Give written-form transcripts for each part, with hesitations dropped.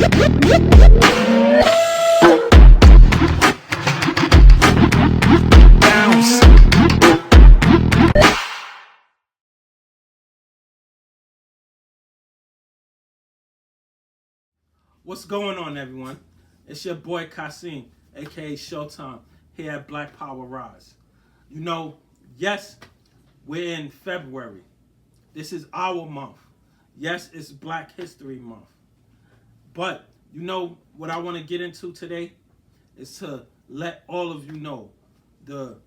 What's going on, everyone? It's your boy Kasim, aka Showtime, here at Black Power Rise. You know, yes, we're in February. This is our month. Yes, it's Black History Month. But you know what I want to get into today is to let all of you know the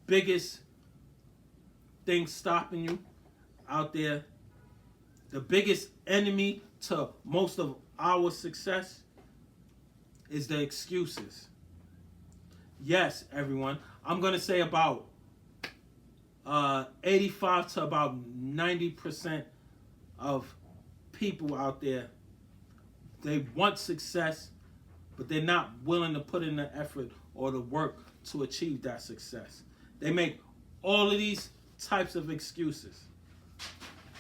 biggest thing stopping you out there, the biggest enemy to most of our success is the excuses. Yes, everyone. I'm going to say about 85 to about 90% of people out there, they want success, but they're not willing to put in the effort or the work to achieve that success. They make all of these types of excuses.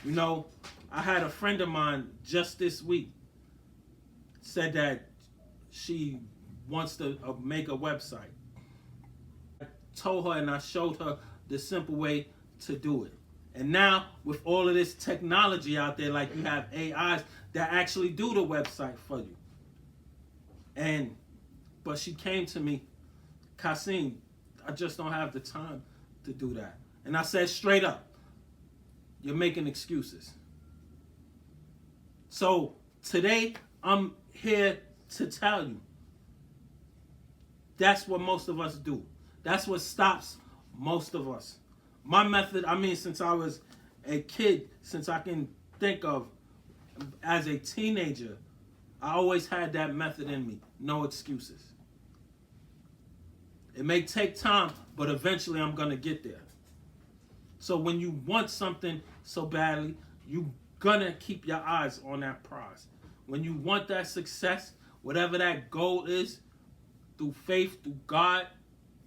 You know, I had a friend of mine just this week said that she wants to make a website. I told her and I showed her the simple way to do it. And now, with all of this technology out there, like you have AIs that actually do the website for you. But she came to me, Kasim, I just don't have the time to do that. And I said straight up, you're making excuses. So today, I'm here to tell you, that's what most of us do. That's what stops most of us. My method, since I was a kid, since I can think of, as a teenager, I always had that method in me. No excuses. It may take time, but eventually I'm going to get there. So when you want something so badly, you're going to keep your eyes on that prize. When you want that success, whatever that goal is, through faith, through God,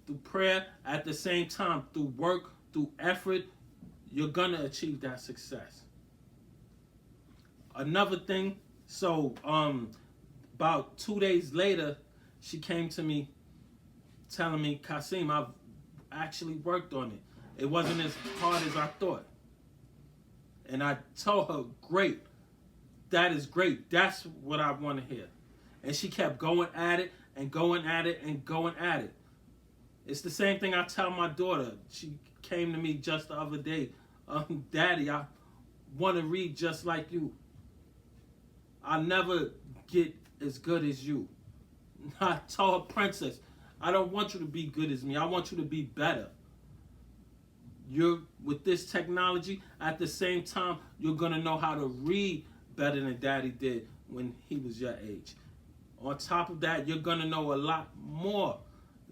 through prayer, at the same time, through work, through effort, you're going to achieve that success. Another thing, so about 2 days later, she came to me telling me, Kasim, I've actually worked on it. It wasn't as hard as I thought. And I told her, great. That is great. That's what I want to hear. And she kept going at it and going at it and going at it. It's the same thing I tell my daughter. She came to me just the other day. Daddy, I want to read just like you. I'll never get as good as you. I told her, Princess, I don't want you to be good as me. I want you to be better. You're with this technology, at the same time, you're going to know how to read better than Daddy did when he was your age. On top of that, you're going to know a lot more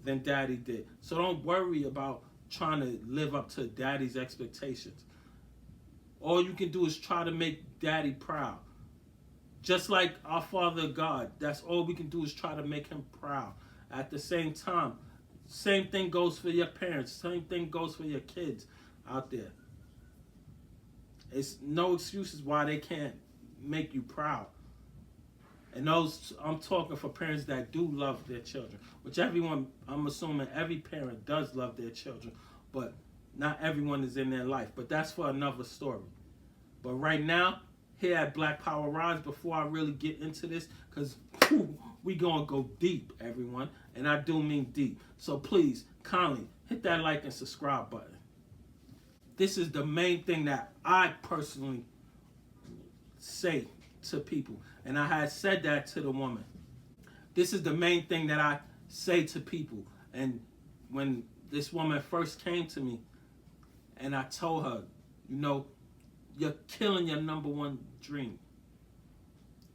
than Daddy did. So don't worry about trying to live up to Daddy's expectations. All you can do is try to make Daddy proud. Just like our Father God, that's all we can do is try to make him proud. At the same time, same thing goes for your parents. Same thing goes for your kids out there. It's no excuses why they can't make you proud. And those, I'm talking for parents that do love their children, which everyone, I'm assuming every parent does love their children, but not everyone is in their life. But that's for another story. But right now, here at Black Power Rise, before I really get into this, because we gonna go deep, everyone, and I do mean deep. So please, kindly hit that like and subscribe button. This is the main thing that I personally say to people, and I had said that to the woman. This is the main thing that I say to people, and when this woman first came to me, and I told her, you know, you're killing your number one dream.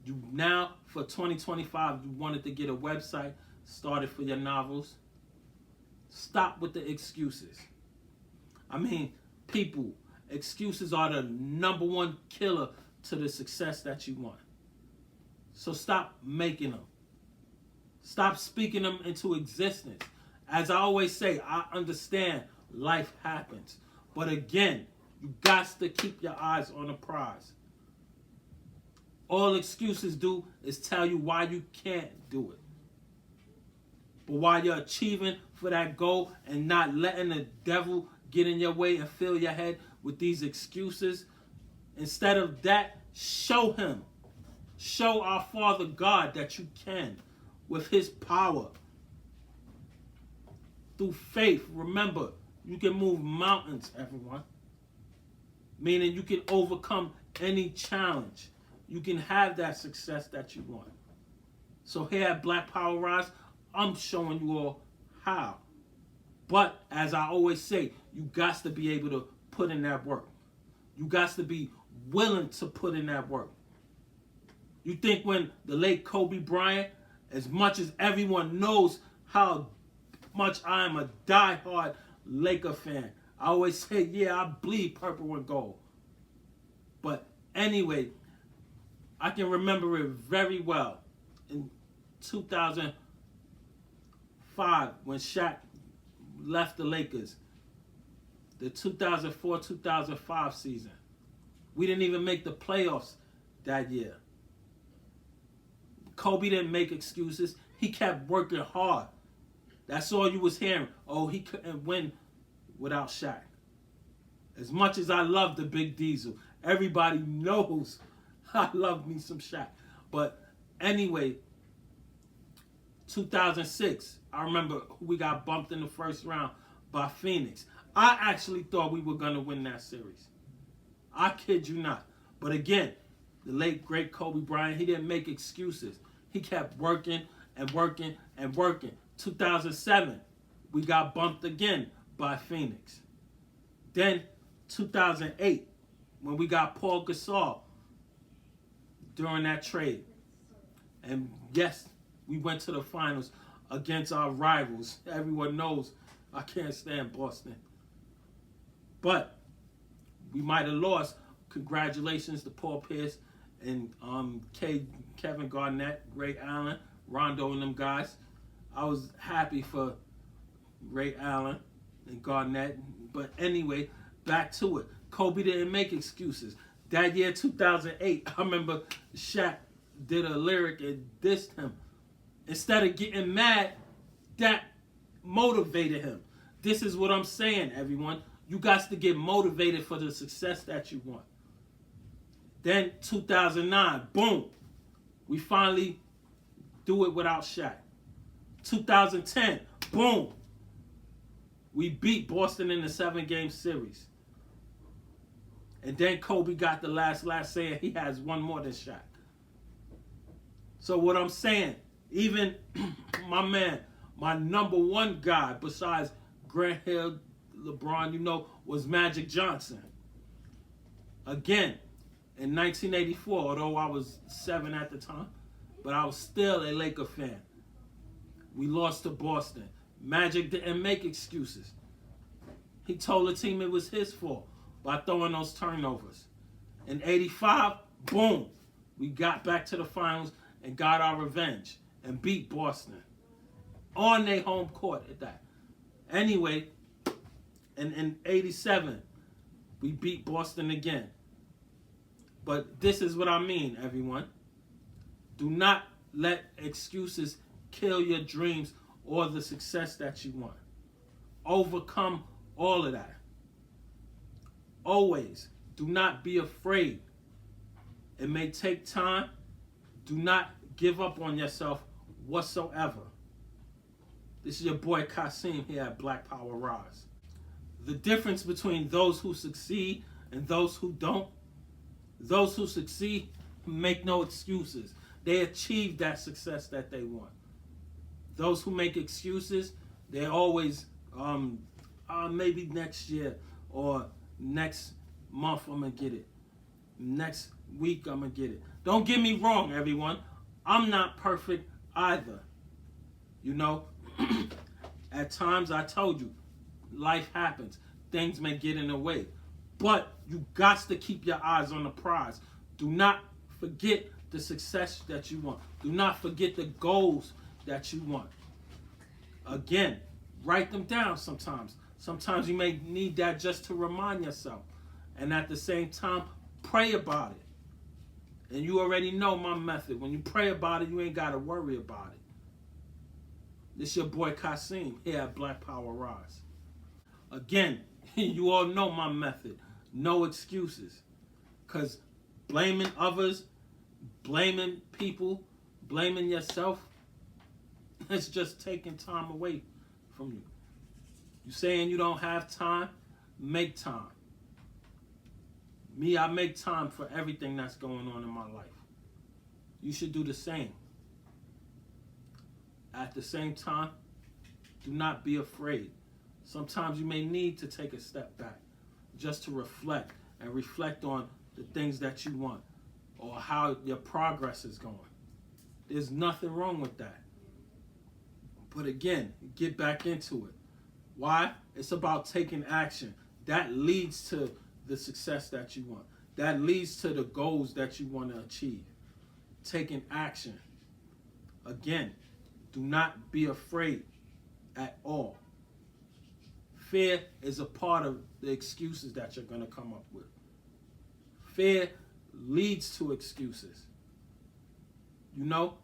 You now, for 2025, you wanted to get a website started for your novels. Stop with the excuses. People, excuses are the number one killer to the success that you want. So stop making them. Stop speaking them into existence. As I always say, I understand life happens. But again, you got to keep your eyes on the prize. All excuses do is tell you why you can't do it. But while you're achieving for that goal and not letting the devil get in your way and fill your head with these excuses, instead of that, show him. Show our Father God that you can with his power. Through faith, remember, you can move mountains, everyone. Meaning you can overcome any challenge. You can have that success that you want. So here at Black Power Rise, I'm showing you all how. But as I always say, you got to be able to put in that work. You got to be willing to put in that work. You think when the late Kobe Bryant, as much as everyone knows how much I am a diehard Laker fan, I always say, yeah, I bleed purple and gold. But anyway, I can remember it very well. In 2005, when Shaq left the Lakers, the 2004-2005 season, we didn't even make the playoffs that year. Kobe didn't make excuses. He kept working hard. That's all you was hearing. Oh, he couldn't win without Shaq. As much as I love the Big Diesel, everybody knows I love me some Shaq. But anyway, 2006, I remember we got bumped in the first round by Phoenix. I actually thought we were going to win that series. I kid you not. But again, the late, great Kobe Bryant, he didn't make excuses. He kept working and working and working. 2007, we got bumped again by Phoenix. Then 2008, when we got Paul Gasol during that trade. And yes, we went to the finals against our rivals. Everyone knows I can't stand Boston. But we might have lost. Congratulations to Paul Pierce and Kevin Garnett, Ray Allen, Rondo and them guys. I was happy for Ray Allen and Garnett. But anyway, back to it. Kobe didn't make excuses. That year, 2008, I remember Shaq did a lyric and dissed him. Instead of getting mad, that motivated him. This is what I'm saying, everyone. You got to get motivated for the success that you want. Then 2009, boom, we finally do it without Shaq. 2010, boom, we beat Boston in the 7-game series. And then Kobe got the last saying he has one more than Shaq. So what I'm saying, even my man, my number one guy besides Grant Hill, LeBron, you know, was Magic Johnson. Again, in 1984, although I was 7 at the time, but I was still a Laker fan. We lost to Boston. Magic didn't make excuses. He told the team it was his fault by throwing those turnovers. In 85, boom, we got back to the finals and got our revenge and beat Boston on their home court at that. Anyway, in 87, we beat Boston again. But this is what I mean, everyone. Do not let excuses kill your dreams or the success that you want. Overcome all of that. Always, do not be afraid. It may take time. Do not give up on yourself whatsoever. This is your boy Kasim here at Black Power Rise. The difference between those who succeed and those who don't, those who succeed make no excuses. They achieve that success that they want. Those who make excuses, they're always, maybe next year or next month I'm going to get it. Next week I'm going to get it. Don't get me wrong, everyone. I'm not perfect either. You know, at times I told you, life happens. Things may get in the way. But you got to keep your eyes on the prize. Do not forget the success that you want. Do not forget the goals that you want. Again, write them down sometimes. Sometimes you may need that just to remind yourself. And at the same time, pray about it. And you already know my method. When you pray about it, you ain't got to worry about it. This your boy Kasim here at Black Power Rise. Again, you all know my method. No excuses. Because blaming others, blaming people, blaming yourself, it's just taking time away from you. You saying you don't have time? Make time. Me, I make time for everything that's going on in my life. You should do the same. At the same time, do not be afraid. Sometimes you may need to take a step back just to reflect and reflect on the things that you want or how your progress is going. There's nothing wrong with that. But again, get back into it. Why? It's about taking action. That leads to the success that you want. That leads to the goals that you want to achieve. Taking action. Again, do not be afraid at all. Fear is a part of the excuses that you're going to come up with. Fear leads to excuses. You know,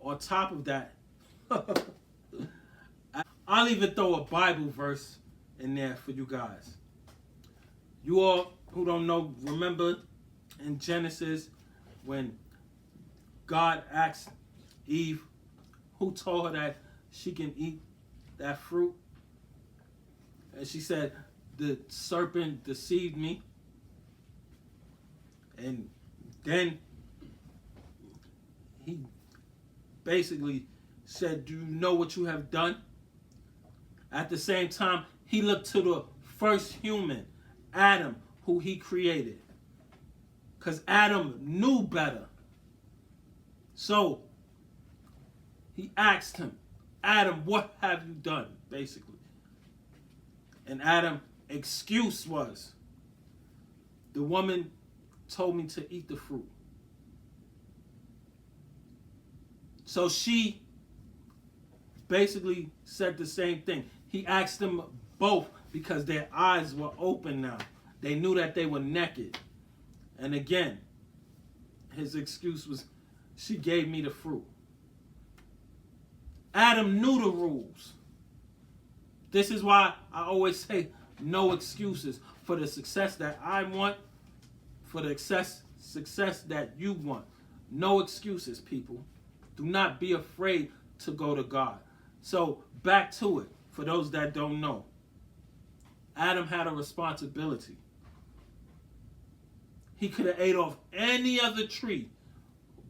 on top of that, I'll even throw a Bible verse in there for you guys. You all who don't know, remember in Genesis when God asked Eve, who told her that she can eat that fruit? And she said, the serpent deceived me. And then he basically said, do you know what you have done? At the same time, he looked to the first human, Adam, who he created. Because Adam knew better. So he asked him, Adam, what have you done? Basically. And Adam's excuse was, the woman told me to eat the fruit. So she basically said the same thing. He asked them both because their eyes were open now. They knew that they were naked. And again, his excuse was, she gave me the fruit. Adam knew the rules. This is why I always say no excuses for the success that I want, for the success that you want. No excuses, people. Do not be afraid to go to God. So back to it, for those that don't know. Adam had a responsibility. He could have ate off any other tree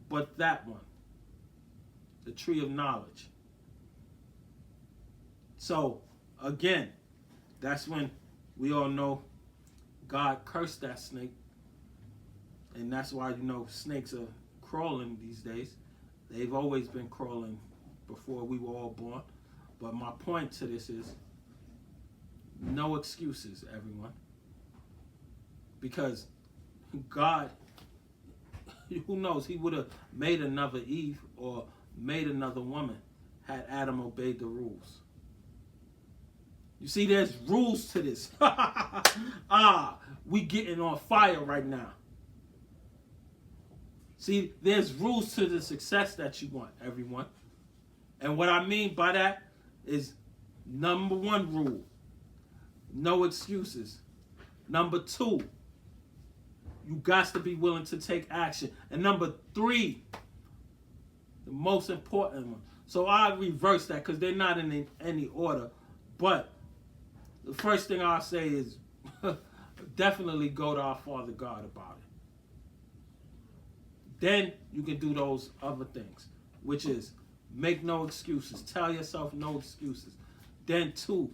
but that one, the tree of knowledge. So again, that's when we all know God cursed that snake. And that's why, you know, snakes are crawling these days. They've always been crawling before we were all born. But my point to this is, no excuses, everyone. Because God, who knows, he would have made another Eve or made another woman had Adam obeyed the rules. You see, there's rules to this. We getting on fire right now. See, there's rules to the success that you want, everyone. And what I mean by that is, number one rule, no excuses. Number two, you got to be willing to take action. And number three, the most important one. So I reverse that because they're not in any order. But the first thing I'll say is definitely go to our Father God about it. Then you can do those other things, which is make no excuses. Tell yourself no excuses. Then two,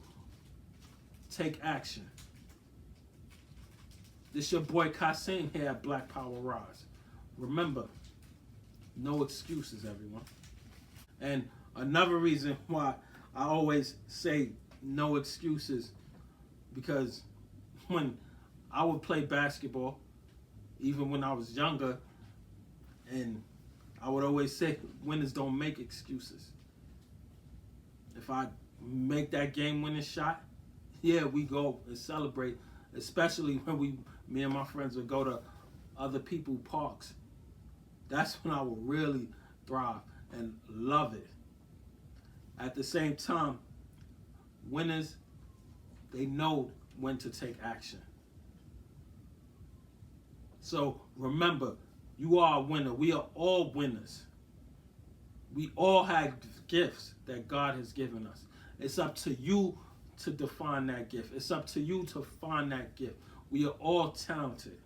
take action. This your boy Kasim here at Black Power Rise. Remember, no excuses, everyone. And another reason why I always say no excuses, because when I would play basketball, even when I was younger, and I would always say, winners don't make excuses. If I make that game-winning shot, yeah, we go and celebrate, especially when me and my friends would go to other people's parks That's when I will really thrive and love it. At the same time, winners, they know when to take action. So remember, you are a winner. We are all winners. We all have gifts that God has given us. It's up to you to define that gift. It's up to you to find that gift. We are all talented.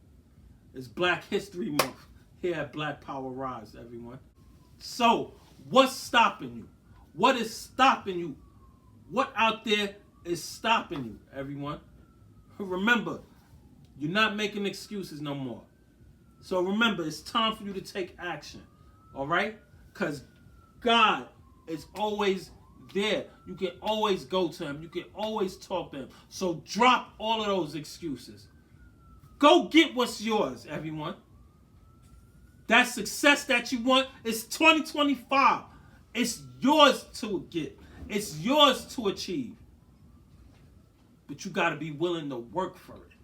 It's Black History Month here at Black Power Rise, everyone. So, what's stopping you? What is stopping you? What out there is stopping you, everyone? Remember, you're not making excuses no more. So remember, it's time for you to take action. All right? Because God is always there. You can always go to him. You can always talk to him. So drop all of those excuses. Go get what's yours, everyone. That success that you want is 2025. It's yours to get. It's yours to achieve. But you got to be willing to work for it.